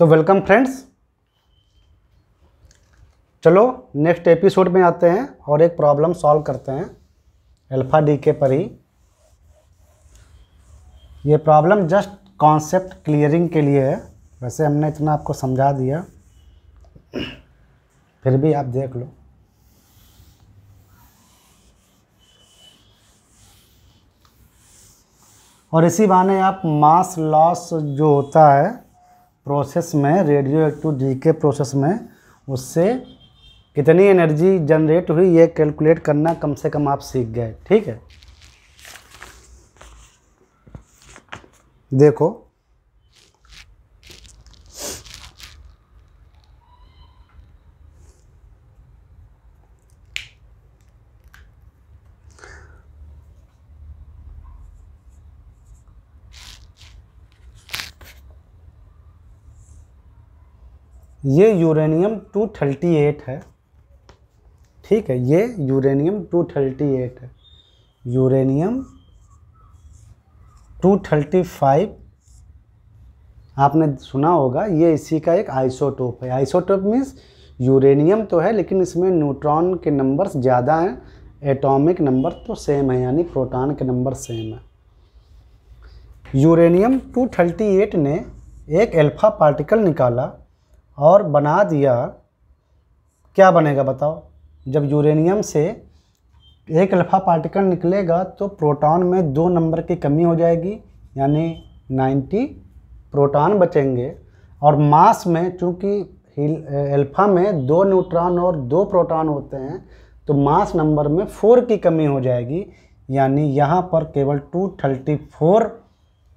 तो welcome friends, चलो next episode में आते हैं और एक प्रॉब्लम सॉल्व करते हैं अल्फा डीके पर ही। ये प्रॉब्लम जस्ट कॉन्सेप्ट क्लियरिंग के लिए है। वैसे हमने इतना आपको समझा दिया, फिर भी आप देख लो। और इसी बहाने आप मास लॉस जो होता है प्रोसेस में, रेडियो एक्टिव डीके प्रोसेस में, उससे कितनी एनर्जी जनरेट हुई ये कैलकुलेट करना कम से कम आप सीख गए। ठीक है, देखो ये यूरेनियम 238 है। ठीक है, ये यूरेनियम 238 है। यूरेनियम 235 आपने सुना होगा, ये इसी का एक आइसोटोप है। आइसोटोप मीन्स यूरेनियम तो है लेकिन इसमें न्यूट्रॉन के नंबर्स ज़्यादा हैं, एटॉमिक नंबर तो सेम है, यानी प्रोटॉन के नंबर सेम है। यूरेनियम 238 ने एक अल्फा पार्टिकल निकाला और बना दिया। क्या बनेगा बताओ? जब यूरेनियम से एक अल्फा पार्टिकल निकलेगा तो प्रोटॉन में 2 नंबर की कमी हो जाएगी, यानी 90 प्रोटॉन बचेंगे। और मास में चूँकि अल्फा में 2 न्यूट्रॉन और 2 प्रोटॉन होते हैं तो मास नंबर में 4 की कमी हो जाएगी, यानी यहाँ पर केवल 234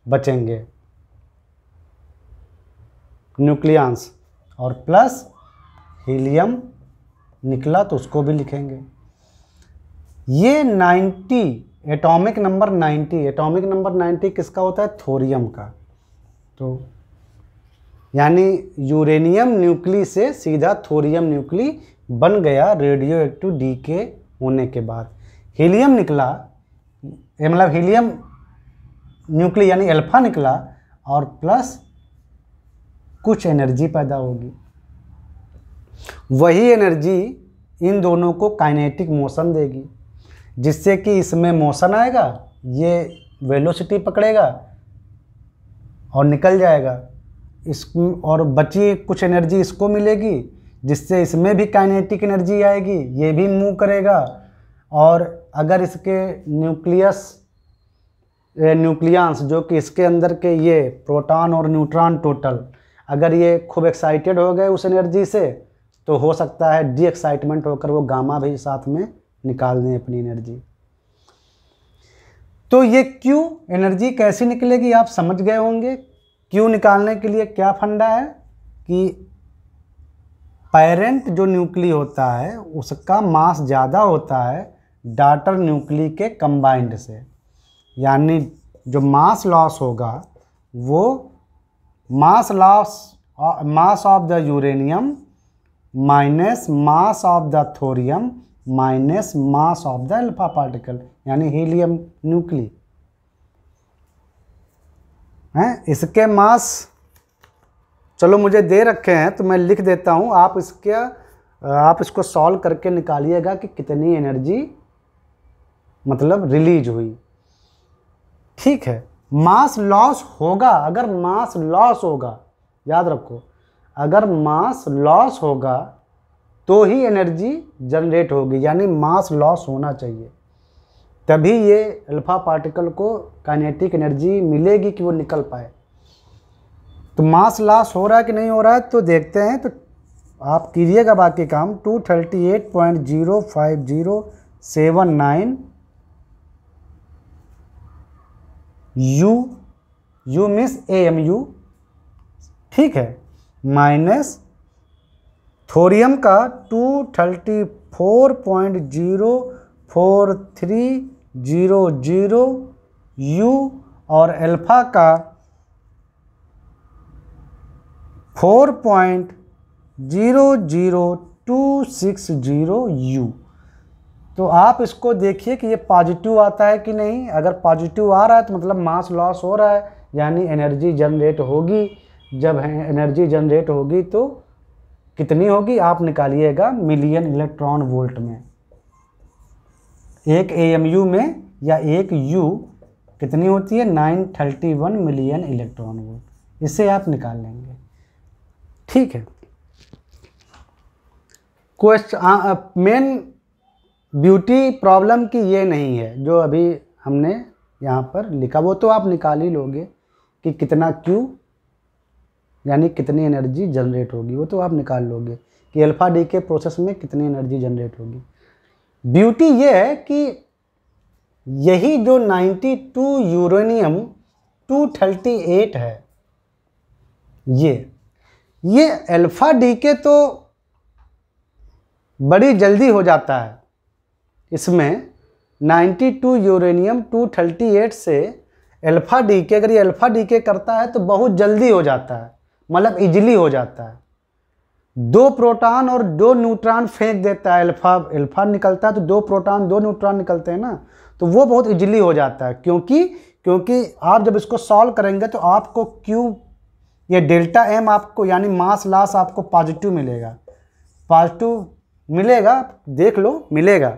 बचेंगे न्यूक्लियॉन्स। और प्लस हीलियम निकला तो उसको भी लिखेंगे। ये 90 एटॉमिक नंबर 90 किसका होता है? थोरियम का। तो यानी यूरेनियम न्यूक्ली से सीधा थोरियम न्यूक्ली बन गया रेडियो एक्टिव डीके होने के बाद। हीलियम निकला, मतलब हीलियम न्यूक्ली यानी अल्फा निकला और प्लस कुछ एनर्जी पैदा होगी। वही एनर्जी इन दोनों को काइनेटिक मोशन देगी, जिससे कि इसमें मोशन आएगा, ये वेलोसिटी पकड़ेगा और निकल जाएगा। और बची कुछ एनर्जी इसको मिलेगी, जिससे इसमें भी काइनेटिक एनर्जी आएगी, ये भी मूव करेगा। और अगर इसके न्यूक्लियंस जो कि इसके अंदर के ये प्रोटॉन और न्यूट्रॉन टोटल, अगर ये खूब एक्साइटेड हो गए उस एनर्जी से तो हो सकता है डी एक्साइटमेंट होकर वो गामा भी साथ में निकाल दें अपनी एनर्जी। तो ये क्यू एनर्जी कैसी निकलेगी आप समझ गए होंगे। क्यू निकालने के लिए क्या फंडा है कि पेरेंट जो न्यूक्ली होता है उसका मास ज़्यादा होता है डॉटर न्यूक्ली के कंबाइंड से, यानी जो मास लॉस होगा वो mass of the uranium minus mass of the thorium minus mass of the alpha particle, यानी हीलियम न्यूक्ली हैं। इसके मास चलो मुझे दे रखे हैं तो मैं लिख देता हूँ, आप इसको सॉल्व करके निकालिएगा कि कितनी एनर्जी मतलब रिलीज हुई। ठीक है, मास लॉस होगा, अगर मास लॉस होगा, याद रखो, अगर मास लॉस होगा तो ही एनर्जी जनरेट होगी, यानी मास लॉस होना चाहिए, तभी ये अल्फा पार्टिकल को काइनेटिक एनर्जी मिलेगी कि वो निकल पाए। तो मास लॉस हो रहा है कि नहीं हो रहा है तो देखते हैं। तो आप कीजिएगा बाकी काम। 238.05079 यू मीन्स AMU, ठीक है, माइनस थोरियम का 234.04300 U और अल्फा का 4.00260 U। तो आप इसको देखिए कि ये पॉजिटिव आता है कि नहीं। अगर पॉजिटिव आ रहा है तो मतलब मास लॉस हो रहा है, यानी एनर्जी जनरेट होगी। जब एनर्जी जनरेट होगी तो कितनी होगी, आप निकालिएगा मिलियन इलेक्ट्रॉन वोल्ट में। एक AMU में या एक U कितनी होती है, 931 मिलियन इलेक्ट्रॉन वोल्ट। इसे आप निकाल लेंगे, ठीक है। क्वेश्चन मेन ब्यूटी प्रॉब्लम की ये नहीं है जो अभी हमने यहाँ पर लिखा, वो तो आप निकाल ही लोगे कि कितना Q यानी कितनी एनर्जी जनरेट होगी, वो तो आप निकाल लोगे कि अल्फा डी के प्रोसेस में कितनी एनर्जी जनरेट होगी। ब्यूटी ये है कि यही जो 92 यूरेनियम 238 है, ये अल्फा डी के तो बड़ी जल्दी हो जाता है। इसमें 92 यूरेनियम 238 से अल्फा डी के, अगर ये अल्फा डी के करता है तो बहुत जल्दी हो जाता है, मतलब इजीली हो जाता है। 2 प्रोटॉन और 2 न्यूट्रॉन फेंक देता है, अल्फा निकलता है तो 2 प्रोटॉन 2 न्यूट्रॉन निकलते हैं ना, तो वो बहुत इजीली हो जाता है। क्योंकि आप जब इसको सॉल्व करेंगे तो आपको Q ये डेल्टा M आपको यानी मास लॉस आपको पॉजिटिव मिलेगा, देख लो मिलेगा,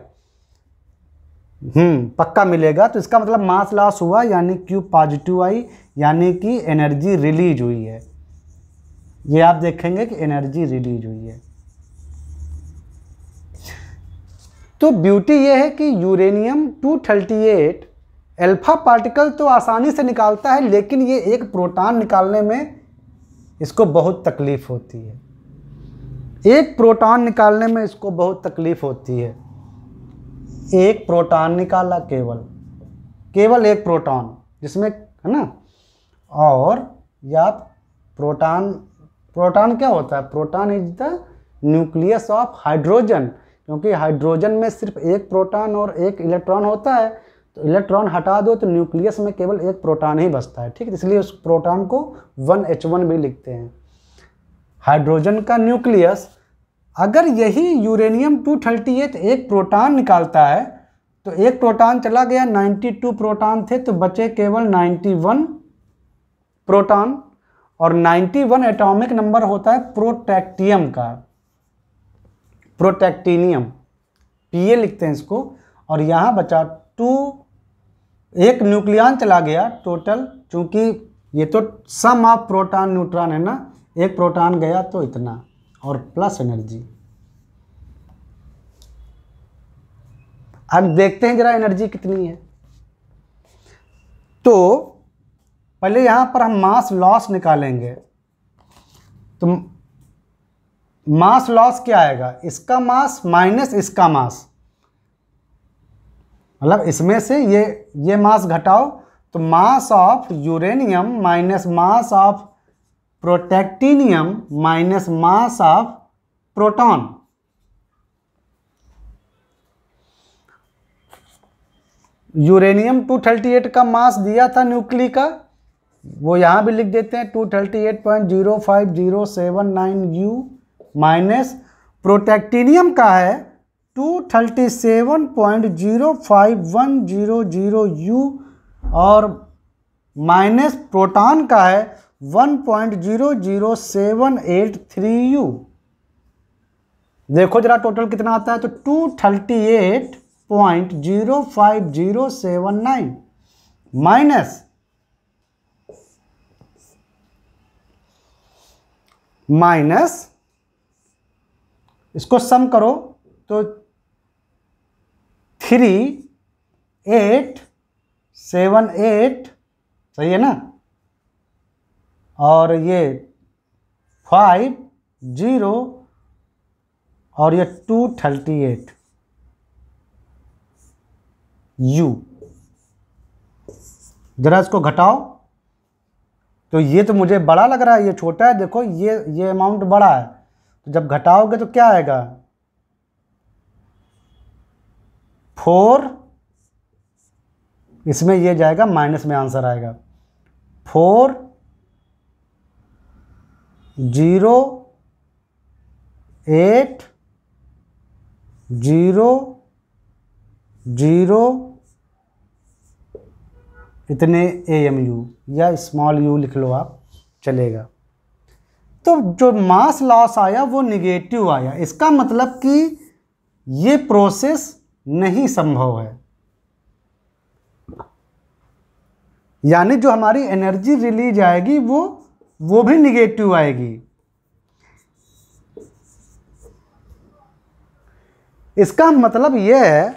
पक्का मिलेगा। तो इसका मतलब मास लॉस हुआ यानी Q पॉजिटिव आई, यानी कि एनर्जी रिलीज हुई है। ये आप देखेंगे कि एनर्जी रिलीज हुई है। तो ब्यूटी ये है कि यूरेनियम 238 अल्फा पार्टिकल तो आसानी से निकालता है, लेकिन ये एक प्रोटॉन निकालने में इसको बहुत तकलीफ होती है। एक प्रोटॉन निकालने में इसको बहुत तकलीफ होती है। एक प्रोटॉन निकाला, केवल एक प्रोटॉन, जिसमें है ना, और या प्रोटॉन क्या होता है, proton is the nucleus of hydrogen, क्योंकि हाइड्रोजन में सिर्फ एक प्रोटॉन और एक इलेक्ट्रॉन होता है, तो इलेक्ट्रॉन हटा दो तो न्यूक्लियस में केवल एक प्रोटॉन ही बचता है, ठीक है। इसलिए उस प्रोटॉन को 1H1 भी लिखते हैं, हाइड्रोजन का न्यूक्लियस। अगर यही यूरेनियम 238 एक प्रोटॉन निकालता है तो एक प्रोटॉन चला गया, 92 प्रोटॉन थे तो बचे केवल 91 प्रोटॉन, और 91 एटॉमिक नंबर होता है प्रोटैक्टियम का, प्रोटैक्टिनियम Pa लिखते हैं इसको। और यहाँ बचा 2, एक न्यूक्लियन चला गया टोटल, चूंकि ये तो सम ऑफ प्रोटॉन न्यूट्रॉन है ना, एक प्रोटॉन गया तो इतना, और प्लस एनर्जी। अब देखते हैं जरा एनर्जी कितनी है। तो पहले यहां पर हम मास लॉस निकालेंगे, तो मास लॉस क्या आएगा, इसका मास माइनस इसका मास, मतलब इसमें से ये मास घटाओ, तो mass of uranium minus mass of protactinium minus mass of proton. Uranium 238 का मास दिया था न्यूक्ली का, वो यहाँ भी लिख देते हैं 238.05079 U, माइनस प्रोटैक्टिनियम का है 237.05100 U, और माइनस प्रोटॉन का है 1.00783 U। देखो जरा टोटल कितना आता है, तो 238.05079 माइनस इसको सम करो तो 3878, सही है ना, और ये 50 और ये 238 U। जरा इसको घटाओ, तो ये तो मुझे बड़ा लग रहा है, ये छोटा है, देखो ये अमाउंट बड़ा है, तो जब घटाओगे तो क्या आएगा 4, इसमें ये जाएगा माइनस में, आंसर आएगा 40800 इतने AMU, या स्मॉल u लिख लो आप, चलेगा। तो जो मास लॉस आया वो निगेटिव आया, इसका मतलब कि ये प्रोसेस नहीं संभव है, यानी जो हमारी एनर्जी रिलीज आएगी वो भी निगेटिव आएगी। इसका मतलब यह है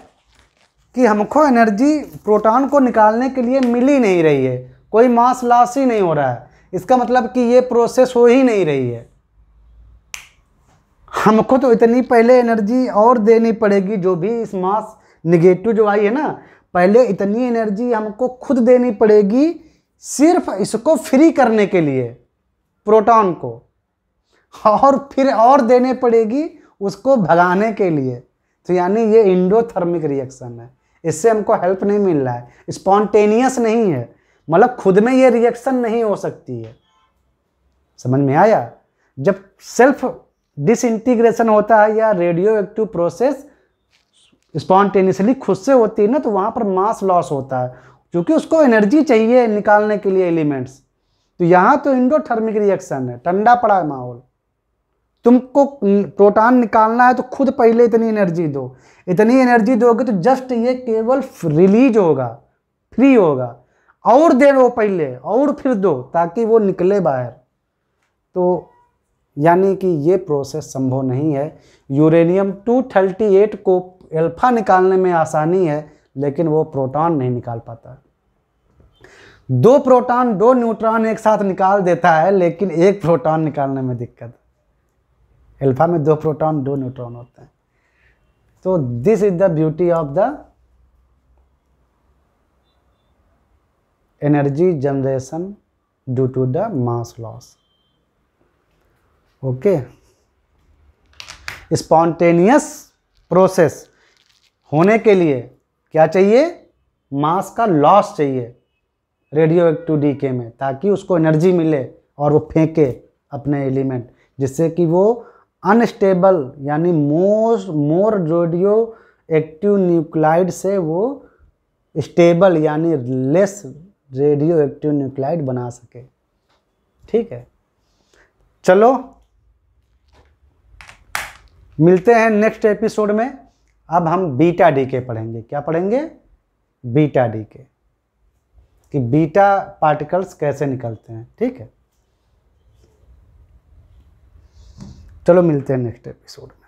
कि हमको एनर्जी प्रोटॉन को निकालने के लिए मिल ही नहीं रही है, कोई मास लॉस ही नहीं हो रहा है, इसका मतलब कि ये प्रोसेस हो ही नहीं रही है। हमको तो इतनी पहले एनर्जी और देनी पड़ेगी, जो भी इस मास निगेटिव जो आई है ना, पहले इतनी एनर्जी हमको खुद देनी पड़ेगी सिर्फ इसको फ्री करने के लिए, प्रोटॉन को, और फिर और देने पड़ेगी उसको भगाने के लिए। तो यानी ये एंडोथर्मिक रिएक्शन है, इससे हमको हेल्प नहीं मिल रहा है, स्पॉन्टेनियस नहीं है, मतलब खुद में ये रिएक्शन नहीं हो सकती है। समझ में आया? जब सेल्फ डिसइंटीग्रेशन होता है या रेडियो एक्टिव प्रोसेस स्पॉन्टेनियसली खुद से होती है ना, तो वहाँ पर मास लॉस होता है, क्योंकि उसको एनर्जी चाहिए निकालने के लिए एलिमेंट्स। तो यहाँ तो एंडोथर्मिक रिएक्शन है, ठंडा पड़ा है माहौल, तुमको प्रोटॉन निकालना है तो खुद पहले इतनी एनर्जी दो, इतनी एनर्जी दोगे तो जस्ट ये केवल रिलीज होगा, फ्री होगा, और दे दो पहले और फिर दो ताकि वो निकले बाहर। तो यानी कि ये प्रोसेस संभव नहीं है। यूरेनियम 238 को अल्फा निकालने में आसानी है, लेकिन वो प्रोटॉन नहीं निकाल पाता। 2 प्रोटॉन 2 न्यूट्रॉन एक साथ निकाल देता है, लेकिन एक प्रोटॉन निकालने में दिक्कत है। अल्फा में 2 प्रोटॉन 2 न्यूट्रॉन होते हैं। तो this is the beauty of the energy generation due to the mass loss. Okay, spontaneous process होने के लिए क्या चाहिए? मास का लॉस चाहिए रेडियो एक्टिव डीके में, ताकि उसको एनर्जी मिले और वो फेंके अपने एलिमेंट, जिससे कि वो अनस्टेबल यानी मोर रेडियो एक्टिव न्यूक्लाइड से वो स्टेबल यानी लेस रेडियो एक्टिव न्यूक्लाइड बना सके। ठीक है, चलो मिलते हैं नेक्स्ट एपिसोड में। अब हम बीटा डीके पढ़ेंगे। क्या पढ़ेंगे? बीटा डीके, कि बीटा पार्टिकल्स कैसे निकलते हैं। ठीक है, चलो मिलते हैं नेक्स्ट एपिसोड में।